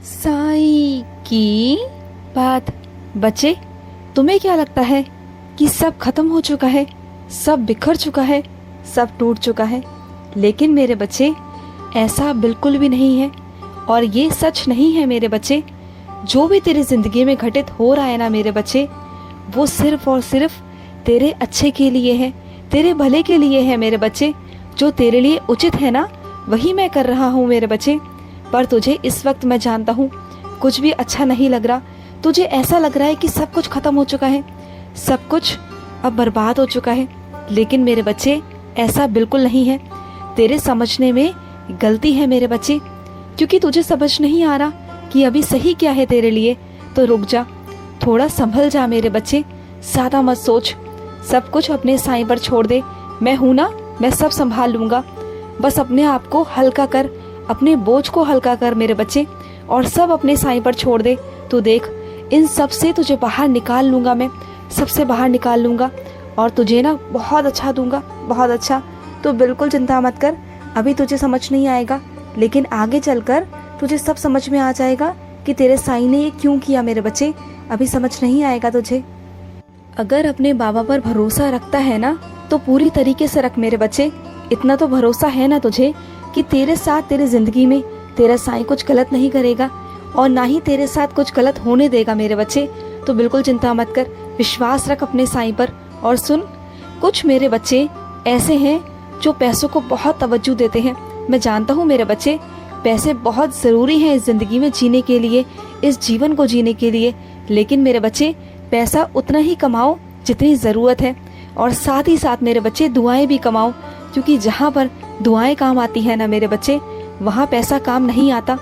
साई की बात। बच्चे, तुम्हें क्या लगता है कि सब खत्म हो चुका है, सब बिखर चुका है, सब टूट चुका है? लेकिन मेरे बच्चे, ऐसा बिल्कुल भी नहीं है। और ये सच नहीं है मेरे बच्चे। जो भी तेरी जिंदगी में घटित हो रहा है ना मेरे बच्चे, वो सिर्फ और सिर्फ तेरे अच्छे के लिए है, तेरे भले के लिए है मेरे बच्चे। जो तेरे लिए उचित है ना, वही मैं कर रहा हूँ मेरे बच्चे। पर तुझे इस वक्त मैं जानता हूँ कुछ भी अच्छा नहीं लग रहा। तुझे ऐसा लग रहा है कि सब कुछ खत्म हो चुका है, सब कुछ अब बर्बाद हो चुका है। लेकिन मेरे बच्चे, ऐसा बिल्कुल नहीं है। तेरे समझने में गलती है मेरे बच्चे, क्योंकि तुझे समझ नहीं आ रहा कि अभी सही क्या है तेरे लिए। तो रुक जा, थोड़ा संभल जा मेरे बच्चे, ज़्यादा मत सोच। सब कुछ अपने साईं पर छोड़ दे। मैं हूं ना, मैं सब संभाल लूंगा। बस अपने आप को हल्का कर, अपने बोझ को हल्का कर मेरे बच्चे, और सब अपने साईं पर छोड़ दे। तू देख, इन सब से तुझे बाहर निकाल लूंगा मैं, सबसे बाहर निकाल लूंगा, और तुझे ना बहुत अच्छा दूंगा, बहुत अच्छा। तो बिल्कुल चिंता मत कर। अभी तुझे समझ नहीं आएगा, लेकिन आगे चलकर तुझे सब समझ में आ जाएगा कि तेरे साईं ने ये क्यों किया मेरे बच्चे। अभी समझ नहीं आएगा तुझे। अगर अपने बाबा पर भरोसा रखता है ना, तो पूरी तरीके से रख मेरे बच्चे। इतना तो भरोसा है ना तुझे कि तेरे साथ तेरी जिंदगी में तेरा साईं कुछ गलत नहीं करेगा, और ना ही तेरे साथ कुछ गलत होने देगा मेरे बच्चे। तो बिल्कुल चिंता मत कर, विश्वास रख अपने साईं पर। और सुन, कुछ मेरे बच्चे ऐसे हैं जो पैसों को बहुत तवज्जो देते हैं। मैं जानता हूँ मेरे बच्चे, पैसे बहुत ज़रूरी हैं इस ज़िंदगी में जीने के लिए, इस जीवन को जीने के लिए। लेकिन मेरे बच्चे, पैसा उतना ही कमाओ जितनी ज़रूरत है, और साथ ही साथ मेरे बच्चे दुआएं भी कमाओ, क्योंकि जहाँ पर दुआएं काम आती है ना मेरे बच्चे, वहाँ पैसा काम नहीं आता।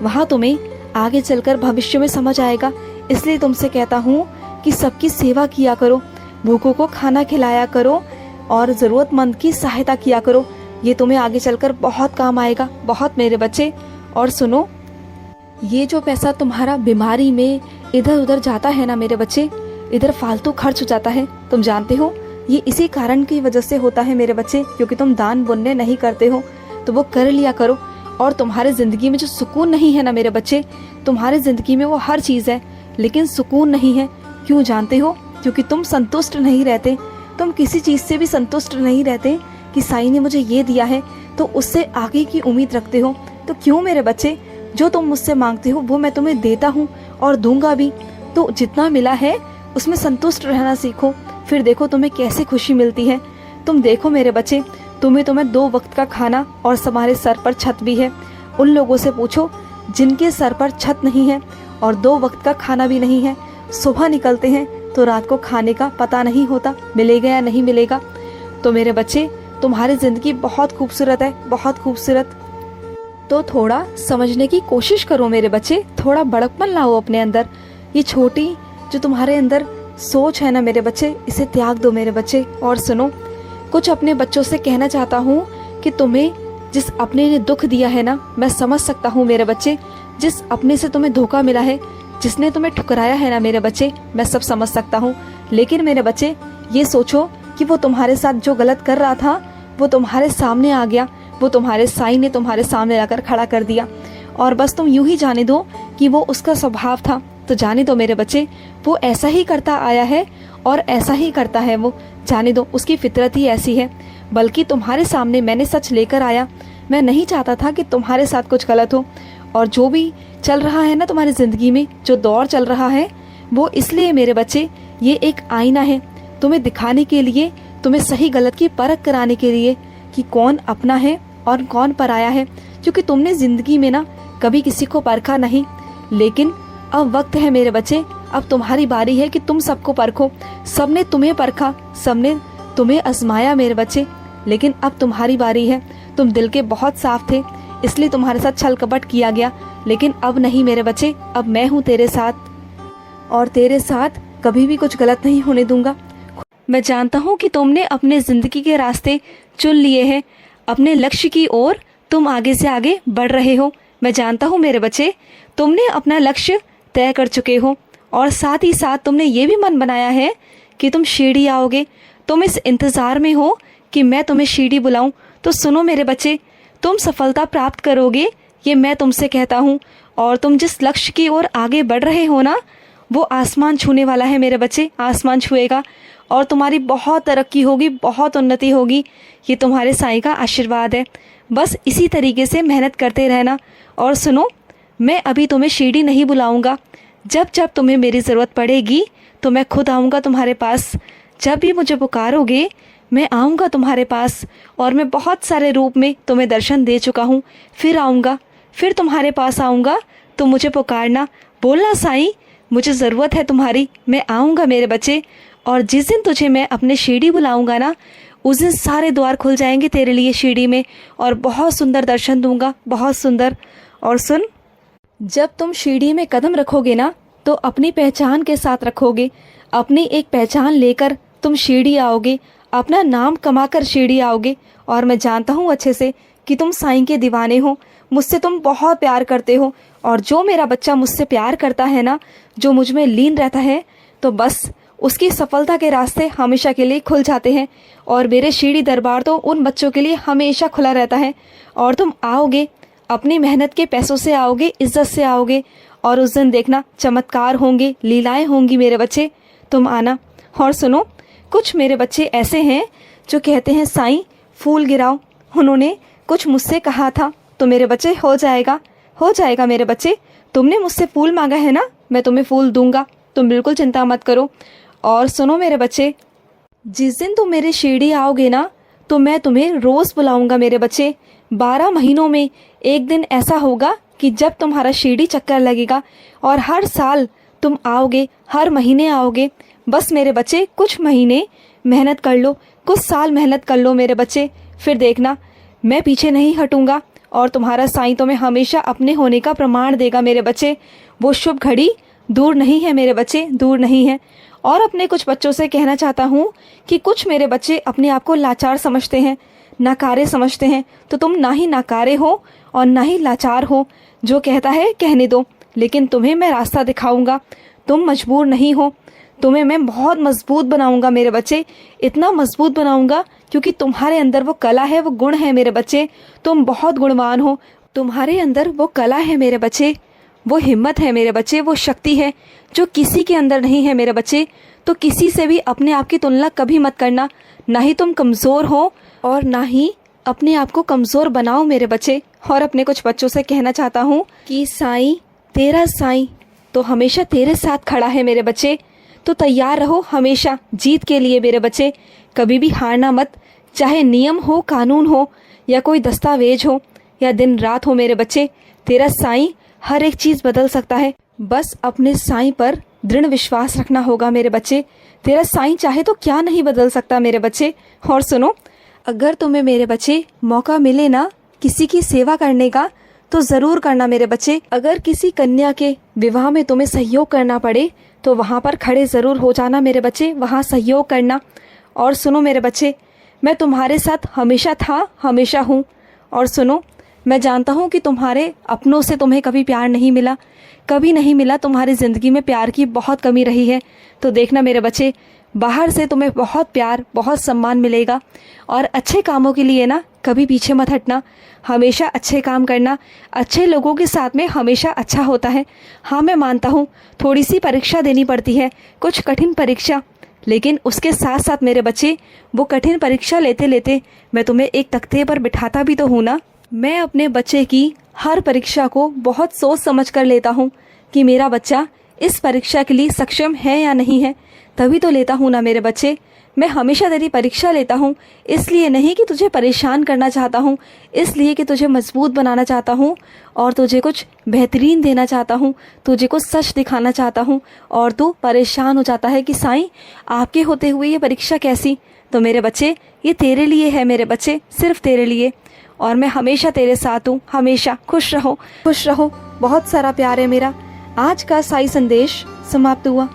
वहाँ तुम्हें आगे चलकर भविष्य में समझ आएगा। इसलिए तुमसे कहता हूँ कि सबकी सेवा किया करो, भूखों को खाना खिलाया करो, और ज़रूरतमंद की सहायता किया करो। ये तुम्हें आगे चलकर बहुत काम आएगा, बहुत मेरे बच्चे। और सुनो, ये जो पैसा तुम्हारा बीमारी में इधर उधर जाता है ना मेरे बच्चे, इधर फालतू खर्च हो जाता है, तुम जानते हो ये इसी कारण की वजह से होता है मेरे बच्चे, क्योंकि तुम दान पुण्य नहीं करते हो। तो वो कर लिया करो। और तुम्हारे ज़िंदगी में जो सुकून नहीं है ना मेरे बच्चे, तुम्हारे ज़िंदगी में वो हर चीज़ है, लेकिन सुकून नहीं है। क्यों जानते हो? क्योंकि तुम संतुष्ट नहीं रहते। तुम किसी चीज़ से भी संतुष्ट नहीं रहते कि साईं ने मुझे ये दिया है, तो उससे आगे की उम्मीद रखते हो। तो क्यों मेरे बच्चे, जो तुम मुझसे मांगते हो वो मैं तुम्हें देता हूँ और दूंगा भी। तो जितना मिला है उसमें संतुष्ट रहना सीखो, फिर देखो तुम्हें कैसे खुशी मिलती है। तुम देखो मेरे बच्चे, तुम्हें 2 वक्त का खाना और तुम्हारे सर पर छत भी है। उन लोगों से पूछो जिनके सर पर छत नहीं है और 2 वक्त का खाना भी नहीं है। सुबह निकलते हैं तो रात को खाने का पता नहीं होता, मिलेगा या नहीं मिलेगा। तो मेरे बच्चे, तुम्हारी ज़िंदगी बहुत खूबसूरत है, बहुत खूबसूरत। तो थोड़ा समझने की कोशिश करो मेरे बच्चे, थोड़ा बड़कपन लाओ अपने अंदर। ये छोटी जो तुम्हारे अंदर सोच है ना मेरे बच्चे, इसे त्याग दो मेरे बच्चे। और सुनो, कुछ अपने बच्चों से कहना चाहता हूँ कि तुम्हें जिस अपने ने दुख दिया है ना, मैं समझ सकता हूँ मेरे बच्चे। जिस अपने से तुम्हें धोखा मिला है, जिसने तुम्हें ठुकराया है ना मेरे बच्चे, मैं सब समझ सकता हूँ। लेकिन मेरे बच्चे, ये सोचो कि वो तुम्हारे साथ जो गलत कर रहा था वो तुम्हारे सामने आ गया, वो तुम्हारे साईं ने तुम्हारे सामने लाकर खड़ा कर दिया। और बस तुम यूं ही जाने दो कि वो उसका स्वभाव था। तो जाने दो मेरे बच्चे, वो ऐसा ही करता आया है और ऐसा ही करता है वो। जाने दो, उसकी फितरत ही ऐसी है। बल्कि तुम्हारे सामने मैंने सच लेकर आया। मैं नहीं चाहता था कि तुम्हारे साथ कुछ गलत हो। और जो भी चल रहा है ना तुम्हारी ज़िंदगी में, जो दौर चल रहा है, वो इसलिए मेरे बच्चे, ये एक आईना है तुम्हें दिखाने के लिए, तुम्हें सही गलत की परख कराने के लिए कि कौन अपना है और कौन पराया है। क्योंकि तुमने ज़िंदगी में ना कभी किसी को परखा नहीं, लेकिन अब वक्त है मेरे बच्चे, अब तुम्हारी बारी है कि तुम सबको परखो। सबने तुम्हें परखा, सबने तुम्हें आजमाया मेरे बच्चे, लेकिन अब तुम्हारी बारी है। तुम दिल के बहुत साफ थे, इसलिए तुम्हारे साथ छल कपट किया गया, लेकिन अब नहीं मेरे बच्चे। अब मैं हूँ तेरे साथ, और तेरे साथ कभी भी कुछ गलत नहीं होने दूंगा। मैं जानता हूँ कि तुमने अपने ज़िंदगी के रास्ते चुन लिए हैं, अपने लक्ष्य की ओर तुम आगे से आगे बढ़ रहे हो। मैं जानता हूँ मेरे बच्चे, तुमने अपना लक्ष्य तय कर चुके हो, और साथ ही साथ तुमने ये भी मन बनाया है कि तुम शिरडी आओगे। तुम इस इंतज़ार में हो कि मैं तुम्हें शिरडी बुलाऊं। तो सुनो मेरे बच्चे, तुम सफलता प्राप्त करोगे, ये मैं तुमसे कहता हूँ। और तुम जिस लक्ष्य की ओर आगे बढ़ रहे हो ना, वो आसमान छूने वाला है मेरे बच्चे, आसमान छुएगा और तुम्हारी बहुत तरक्की होगी, बहुत उन्नति होगी। ये तुम्हारे साईं का आशीर्वाद है। बस इसी तरीके से मेहनत करते रहना। और सुनो, मैं अभी तुम्हें शिरडी नहीं बुलाऊंगा। जब जब तुम्हें मेरी ज़रूरत पड़ेगी तो मैं खुद आऊँगा तुम्हारे पास। जब भी मुझे पुकारोगे मैं आऊँगा तुम्हारे पास, और मैं बहुत सारे रूप में तुम्हें दर्शन दे चुका हूँ। फिर आऊँगा, फिर तुम्हारे पास आऊँगा। तुम मुझे पुकारना, बोलना साईं मुझे ज़रूरत है तुम्हारी, मैं आऊँगा मेरे बच्चे। और जिस दिन तुझे मैं अपने शिरडी बुलाऊँगा ना, उस दिन सारे द्वार खुल जाएंगे तेरे लिए शिरडी में, और बहुत सुंदर दर्शन दूंगा, बहुत सुंदर। और सुन, जब तुम शिरडी में कदम रखोगे ना, तो अपनी पहचान के साथ रखोगे। अपनी एक पहचान लेकर तुम शिरडी आओगे, अपना नाम कमाकर शिरडी आओगे। और मैं जानता हूँ अच्छे से कि तुम साईं के दीवाने हो, मुझसे तुम बहुत प्यार करते हो। और जो मेरा बच्चा मुझसे प्यार करता है ना, जो मुझ में लीन रहता है, तो बस उसकी सफलता के रास्ते हमेशा के लिए खुल जाते हैं। और मेरे शिरडी दरबार तो उन बच्चों के लिए हमेशा खुला रहता है। और तुम आओगे, अपनी मेहनत के पैसों से आओगे, इज्जत से आओगे, और उस दिन देखना चमत्कार होंगे, लीलाएं होंगी मेरे बच्चे। तुम आना। और सुनो, कुछ मेरे बच्चे ऐसे हैं जो कहते हैं साईं फूल गिराओ। उन्होंने कुछ मुझसे कहा था, तो मेरे बच्चे हो जाएगा, हो जाएगा मेरे बच्चे। तुमने मुझसे फूल मांगा है ना, मैं तुम्हें फूल दूंगा, तुम बिल्कुल चिंता मत करो। और सुनो मेरे बच्चे, जिस दिन तुम मेरे शिरडी आओगे ना, तो मैं तुम्हें रोज़ बुलाऊंगा मेरे बच्चे। 12 महीनों में एक दिन ऐसा होगा कि जब तुम्हारा शिरडी चक्कर लगेगा, और हर साल तुम आओगे, हर महीने आओगे। बस मेरे बच्चे कुछ महीने मेहनत कर लो, कुछ साल मेहनत कर लो मेरे बच्चे, फिर देखना मैं पीछे नहीं हटूंगा। और तुम्हारा साईं तुम्हें हमेशा अपने होने का प्रमाण देगा मेरे बच्चे। वो शुभ घड़ी दूर नहीं है मेरे बच्चे, दूर नहीं है। और अपने कुछ बच्चों से कहना चाहता हूँ कि कुछ मेरे बच्चे अपने आप को लाचार समझते हैं, नाकारे समझते हैं। तो तुम ना ही नाकारे हो और ना ही लाचार हो। जो कहता है कहने दो, लेकिन तुम्हें मैं रास्ता दिखाऊंगा। तुम मजबूर नहीं हो, तुम्हें मैं बहुत मजबूत बनाऊंगा मेरे बच्चे, इतना मजबूत बनाऊंगा क्योंकि तुम्हारे अंदर वो कला है, वो गुण है मेरे बच्चे। तुम बहुत गुणवान हो, तुम्हारे अंदर वो कला है मेरे बच्चे, वो हिम्मत है मेरे बच्चे, वो शक्ति है जो किसी के अंदर नहीं है मेरे बच्चे। तो किसी से भी अपने आप की तुलना कभी मत करना। ना ही तुम कमज़ोर हो और ना ही अपने आप को कमज़ोर बनाओ मेरे बच्चे। और अपने कुछ बच्चों से कहना चाहता हूँ कि साईं, तेरा साईं तो हमेशा तेरे साथ खड़ा है मेरे बच्चे। तो तैयार रहो हमेशा जीत के लिए मेरे बच्चे। कभी भी हारना मत, चाहे नियम हो, कानून हो, या कोई दस्तावेज हो, या दिन रात हो मेरे बच्चे। तेरा साईं हर एक चीज़ बदल सकता है। बस अपने साईं पर दृढ़ विश्वास रखना होगा मेरे बच्चे। तेरा साईं चाहे तो क्या नहीं बदल सकता मेरे बच्चे। और सुनो, अगर तुम्हें मेरे बच्चे मौका मिले ना किसी की सेवा करने का, तो ज़रूर करना मेरे बच्चे। अगर किसी कन्या के विवाह में तुम्हें सहयोग करना पड़े, तो वहाँ पर खड़े ज़रूर हो जाना मेरे बच्चे, वहाँ सहयोग करना। और सुनो मेरे बच्चे, मैं तुम्हारे साथ हमेशा था, हमेशा हूँ। और सुनो, मैं जानता हूँ कि तुम्हारे अपनों से तुम्हें कभी प्यार नहीं मिला, कभी नहीं मिला। तुम्हारी ज़िंदगी में प्यार की बहुत कमी रही है। तो देखना मेरे बच्चे, बाहर से तुम्हें बहुत प्यार, बहुत सम्मान मिलेगा। और अच्छे कामों के लिए ना कभी पीछे मत हटना, हमेशा अच्छे काम करना। अच्छे लोगों के साथ में हमेशा अच्छा होता है। हाँ, मैं मानता हूँ थोड़ी सी परीक्षा देनी पड़ती है, कुछ कठिन परीक्षा, लेकिन उसके साथ साथ मेरे बच्चे, वो कठिन परीक्षा लेते लेते मैं तुम्हें एक तख्ते पर बिठाता भी तो हूँ ना। मैं अपने बच्चे की हर परीक्षा को बहुत सोच समझ कर लेता हूँ कि मेरा बच्चा इस परीक्षा के लिए सक्षम है या नहीं है, तभी तो लेता हूँ ना मेरे बच्चे। मैं हमेशा तेरी परीक्षा लेता हूँ, इसलिए नहीं कि तुझे परेशान करना चाहता हूँ, इसलिए कि तुझे मजबूत बनाना चाहता हूँ और तुझे कुछ बेहतरीन देना चाहता हूँ, तुझे कुछ सच दिखाना चाहता हूँ। और तू परेशान हो जाता है कि साईं, आपके होते हुए ये परीक्षा कैसी। तो मेरे बच्चे, ये तेरे लिए है मेरे बच्चे, सिर्फ तेरे लिए। और मैं हमेशा तेरे साथ हूँ, हमेशा। खुश रहो, खुश रहो। बहुत सारा प्यार है मेरा। आज का साईं संदेश समाप्त हुआ।